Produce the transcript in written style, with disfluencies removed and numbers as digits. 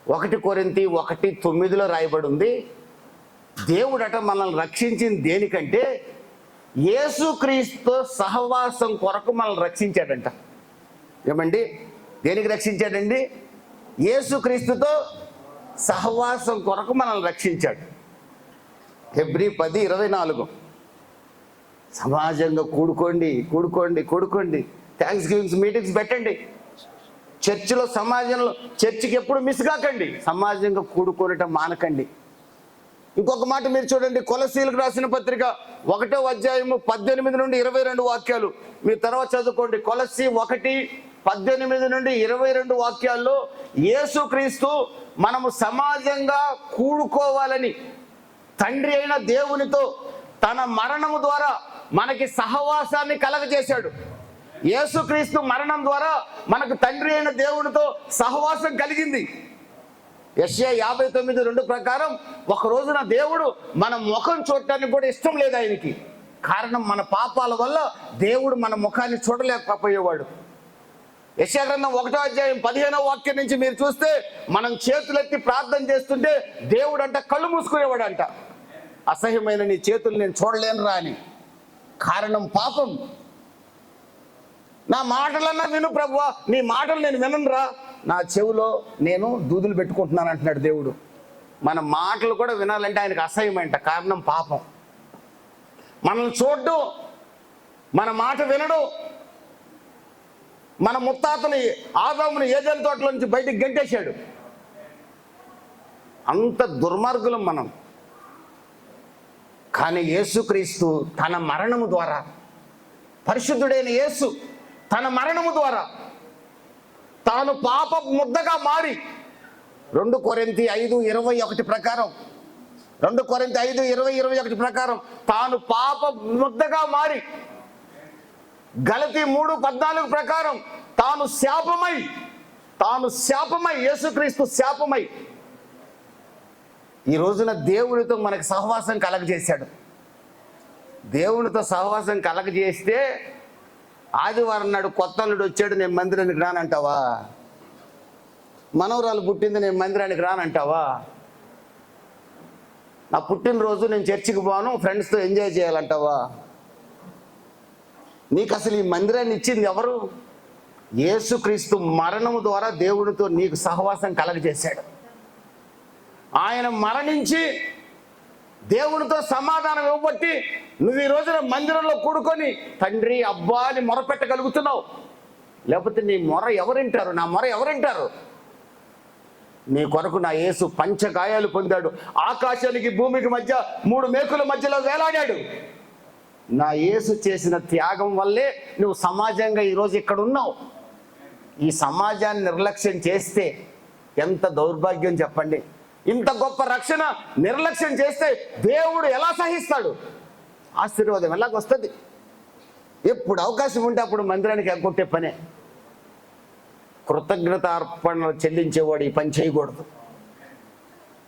1 కొరింథీ 1:9 రాయబడి ఉంది, దేవుడట మనల్ని రక్షించింది దేనికంటే యేసుక్రీస్తు సహవాసం కొరకు మనల్ని రక్షించాడంట. ఏమండి, దేనికి రక్షించాడండి? యేసుక్రీస్తుతో సహవాసం కొరకు మనల్ని రక్షించాడు. హెబ్రీ 10:24 సమాజంగా కూడుకోండి, థ్యాంక్స్ గివింగ్స్ మీటింగ్స్ పెట్టండి, చర్చిలో సమాజంలో చర్చికి ఎప్పుడు మిస్ కాకండి, సమాజంగా కూడుకోనటం మానకండి. ఇంకొక మాట మీరు చూడండి, కొలసీలకు రాసిన పత్రిక 1వ అధ్యాయము 18 నుండి 22 వాక్యాలు మీరు తర్వాత చదువుకోండి. కొలసీ 1:18 నుండి 22 వాక్యాల్లో యేసుక్రీస్తు మనము సమాజంగా కూడుకోవాలని తండ్రి అయిన దేవునితో తన మరణము ద్వారా మనకి సహవాసాన్ని కలగజేశాడు. యేసుక్రీస్తు మరణం ద్వారా మనకు తండ్రి అయిన దేవునితో సహవాసం కలిగింది. యెషయా 59:2 ప్రకారం ఒక రోజున దేవుడు మన ముఖం చూడటానికి కూడా ఇష్టం లేదు ఆయనకి. కారణం మన పాపాల వల్ల దేవుడు మన ముఖాన్ని చూడలేకపోయేవాడు. యెషయా గ్రంథం 1వ అధ్యాయం 15వ వాక్యం నుంచి మీరు చూస్తే మనం చేతులెత్తి ప్రార్థన చేస్తుంటే దేవుడు అంట కళ్ళు మూసుకునేవాడు అంట, అసహ్యమైన నీ చేతులు నేను చూడలేనురా అని. కారణం పాపం. నా మాటలన్నా విను ప్రభువా, నీ మాటలు నేను విననురా, నా చెవులో నేను దూదులు పెట్టుకుంటున్నాను అంటున్నాడు దేవుడు. మన మాటలు కూడా వినాలంటే ఆయనకు అసహ్యమంట, కారణం పాపం. మనల్ని చూడ్డు, మన మాట వినడు. మన ముత్తాతని ఆదాముని ఏదెన్ తోటలో నుంచి బయటికి గెంటేశాడు. అంత దుర్మార్గులం మనం. కానీ యేసుక్రీస్తు తన మరణము ద్వారా, పరిశుద్ధుడైన యేసు తన మరణము ద్వారా తాను పాప ముద్దగా మారి 2 కొరింథీ 5:21 ప్రకారం 2 కొరింథీ 5:21 ప్రకారం తాను పాప ముద్దగా మారి, గలతీ 3:14 ప్రకారం తాను శాపమై యేసుక్రీస్తు శాపమై ఈ రోజున దేవునితో మనకు సహవాసం కలగజేశాడు. దేవునితో సహవాసం కలగజేస్తే ఆదివారం నాడు కొత్త అల్లుడు వచ్చాడు, నేను మందిరానికి రానంటావా? మనవరాలు పుట్టింది, నేను మందిరానికి రానంటావా? నా పుట్టినరోజు నేను చర్చికి పోను, ఫ్రెండ్స్తో ఎంజాయ్ చేయాలంటావా? నీకు అసలు ఈ మందిరాన్ని ఇచ్చింది ఎవరు? యేసుక్రీస్తు మరణము ద్వారా దేవుడితో నీకు సహవాసం కలగజేశాడు. ఆయన మరణించి దేవునితో సమాధానం ఇవ్వబట్టి నువ్వు ఈ రోజున మందిరంలో కూడుకొని తండ్రి అబ్బా అని మొరపెట్టగలుగుతున్నావు. లేకపోతే నీ మొర ఎవరింటారు? నా మొర ఎవరింటారు? నీ కొరకు నా యేసు పంచగాయాలు పొందాడు, ఆకాశానికి భూమికి మధ్య 3 మేకుల మధ్యలో వేలాడాడు. నా యేసు చేసిన త్యాగం వల్లే నువ్వు సమాజంగా ఈరోజు ఇక్కడ ఉన్నావు. ఈ సమాజాన్ని నిర్లక్ష్యం చేస్తే ఎంత దౌర్భాగ్యం చెప్పండి. ఇంత గొప్ప రక్షణ నిర్లక్ష్యం చేస్తే దేవుడు ఎలా సహిస్తాడు? ఆశీర్వాదం ఎలాగొస్తుంది? ఎప్పుడు అవకాశం ఉంటే అప్పుడు మందిరానికి ఎగ్గొట్టే పనే. కృతజ్ఞత అర్పణలు చెల్లించేవాడు ఈ పని చేయకూడదు.